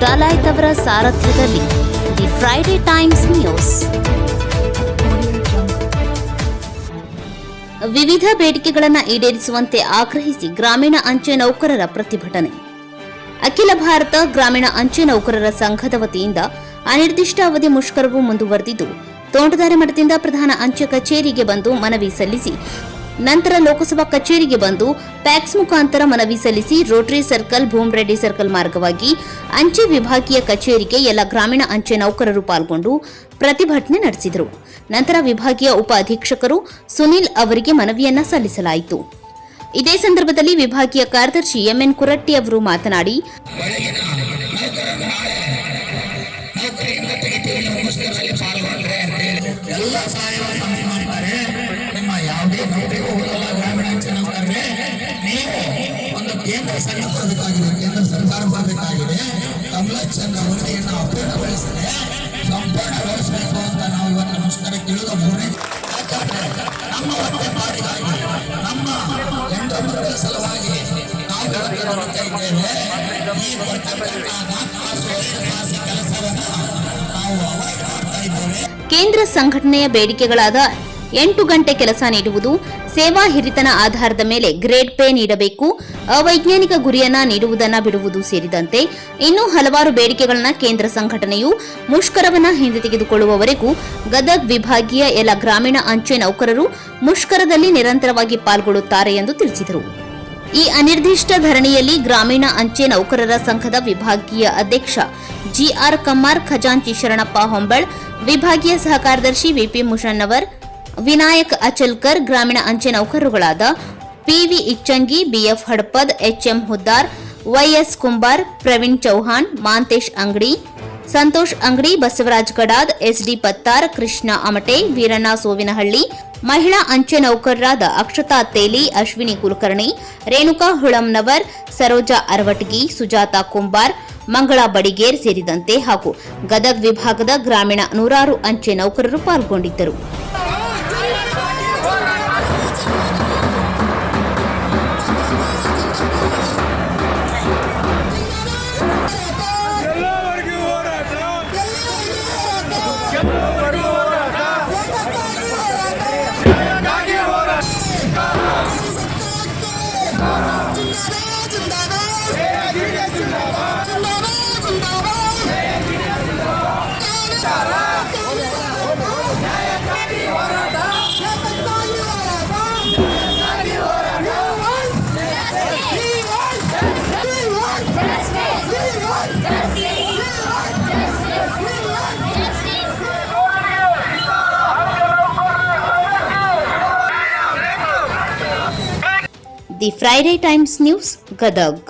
ಡಲಾಯ್ತ್ ಅವರ ಸಾರಥ್ಯದಲ್ಲಿ the Friday times news. ವಿವಿಧ ಬೇಡಿಕೆಗಳನ್ನು ಈಡೇರಿಸುವಂತೆ ಆಗ್ರಹಿಸಿ ಗ್ರಾಮೀಣ ಅಂಚೆ ನೌಕರರ ಪ್ರತಿಭಟನೆ. ಅಖಿಲ ಭಾರತ ಗ್ರಾಮೀಣ ಅಂಚೆ ನೌಕರರ ಸಂಘದ ವತಿಯಿಂದ ಅನಿರ್ದಿಷ್ಟ ಅವಧಿ ಮುಷ್ಕರವು ಮುಂದುವರೆದಿದ್ದು, ತೋಂಟದಾರ್ಯ ಮಠದಿಂದ ಪ್ರಧಾನ ಅಂಚೆ ಕಚೇರಿಗೆ ಬಂದು ಮನವಿ ಸಲ್ಲಿಸಿ, ನಂತರ ಲೋಕಸಭಾ ಕಚೇರಿಗೆ ಬಂದು ಪ್ಯಾಕ್ಸ್ ಮುಖಾಂತರ ಮನವಿ ಸಲ್ಲಿಸಿ ರೋಟರಿ ಸರ್ಕಲ್, ಭೂಮರೆಡ್ಡಿ ಸರ್ಕಲ್ ಮಾರ್ಗವಾಗಿ ಅಂಚೆ ವಿಭಾಗೀಯ ಕಚೇರಿಗೆ ಎಲ್ಲ ಗ್ರಾಮೀಣ ಅಂಚೆ ನೌಕರರು ಪಾಲ್ಗೊಂಡು ಪ್ರತಿಭಟನೆ ನಡೆಸಿದರು. ನಂತರ ವಿಭಾಗೀಯ ಉಪ ಅಧೀಕ್ಷಕರು ಸುನಿಲ್ ಅವರಿಗೆ ಮನವಿಯನ್ನ ಸಲ್ಲಿಸಲಾಯಿತು. ಇದೇ ಸಂದರ್ಭದಲ್ಲಿ ವಿಭಾಗೀಯ ಕಾರ್ಯದರ್ಶಿ ಎಂಎನ್ ಕುರಟ್ಟಿ ಅವರು ಮಾತನಾಡಿ, ಕೇಂದ್ರ ಸರ್ಕಾರ ಬರಬೇಕಾಗಿದೆ. ಕಮಲಚಂದ್ರ ವರದಿಯನ್ನು ಅಪೂರ್ಣಗೊಳಿಸದೆ ಸಂಪೂರ್ಣಗೊಳಿಸಬೇಕು ಅಂತ ನಾವು ಇವತ್ತು ಮುಷ್ಕರಕ್ಕೆ ಇಳಿದ ನಮ್ಮ ಹೊಟ್ಟೆಪಾಡಿಗಾಗಿ, ನಮ್ಮ ಹೆಣ್ಣುಮಕ್ಕಳ ಸಲುವಾಗಿ ನಾವು ನೋಡ್ತಾ ಇದ್ದೇವೆ. ಈ ಕೆಲಸವನ್ನು ನಾವು ಅವಾಯ್ಡ್ ಮಾಡ್ತಾ ಇದ್ದೇವೆ. ಕೇಂದ್ರ ಸಂಘಟನೆಯ ಬೇಡಿಕೆಗಳಾದ 8 ಗಂಟೆ ಕೆಲಸ ನೀಡುವುದು, ಸೇವಾ ಹಿರಿತನ ಆಧಾರದ ಮೇಲೆ ಗ್ರೇಡ್ ಪೇ ನೀಡಬೇಕು, ಅವೈಜ್ಞಾನಿಕ ಗುರಿಯನ್ನ ನೀಡುವುದನ್ನು ಬಿಡುವುದು ಸೇರಿದಂತೆ ಇನ್ನೂ ಹಲವಾರು ಬೇಡಿಕೆಗಳನ್ನು ಕೇಂದ್ರ ಸಂಘಟನೆಯು ಮುಷ್ಕರವನ್ನು ಹಿಂದೆ ತೆಗೆದುಕೊಳ್ಳುವವರೆಗೂ ಗದಗ್ ವಿಭಾಗೀಯ ಎಲ್ಲ ಗ್ರಾಮೀಣ ಅಂಚೆ ನೌಕರರು ಮುಷ್ಕರದಲ್ಲಿ ನಿರಂತರವಾಗಿ ಪಾಲ್ಗೊಳ್ಳುತ್ತಾರೆ ಎಂದು ತಿಳಿಸಿದರು. ಈ ಅನಿರ್ದಿಷ್ಟ ಧರಣಿಯಲ್ಲಿ ಗ್ರಾಮೀಣ ಅಂಚೆ ನೌಕರರ ಸಂಘದ ವಿಭಾಗೀಯ ಅಧ್ಯಕ್ಷ ಜಿಆರ್ ಕಮ್ಮಾರ್, ಖಜಾಂಚಿ ಶರಣಪ್ಪ ಹೊಂಬಳ್, ವಿಭಾಗೀಯ ಸಹ ಕಾರ್ಯದರ್ಶಿ ವಿಪಿ ಮುಷನ್ನವರ್, ವಿನಾಯಕ್ ಅಚಲ್ಕರ್, ಗ್ರಾಮೀಣ ಅಂಚೆ ನೌಕರರುಗಳಾದ PV Ichchangi, BF Hadapad, HM Huddar, YS Kumbar, Praveen Chauhan, Mantesh Angadi, Santosh Angadi, Basavaraj Gadad, SD Pattar, Krishna Amate, Veeranna Sovinahalli, ಮಹಿಳಾ ಅಂಚೆ ನೌಕರರಾದ ಅಕ್ಷತಾ ತೇಲಿ, ಅಶ್ವಿನಿ ಕುಲಕರ್ಣಿ, ರೇಣುಕಾ ಹುಳಂನವರ್, ಸರೋಜಾ ಅರವಟಗಿ, ಸುಜಾತಾ ಕುಂಬಾರ್, ಮಂಗಳಾ ಬಡಿಗೇರ್ ಸೇರಿದಂತೆ ಹಾಗೂ ಗದಗ್ ವಿಭಾಗದ ಗ್ರಾಮೀಣ ನೂರಾರು ಅಂಚೆ ನೌಕರರು ಪಾಲ್ಗೊಂಡಿದ್ದರು. The Friday times news, Gadag.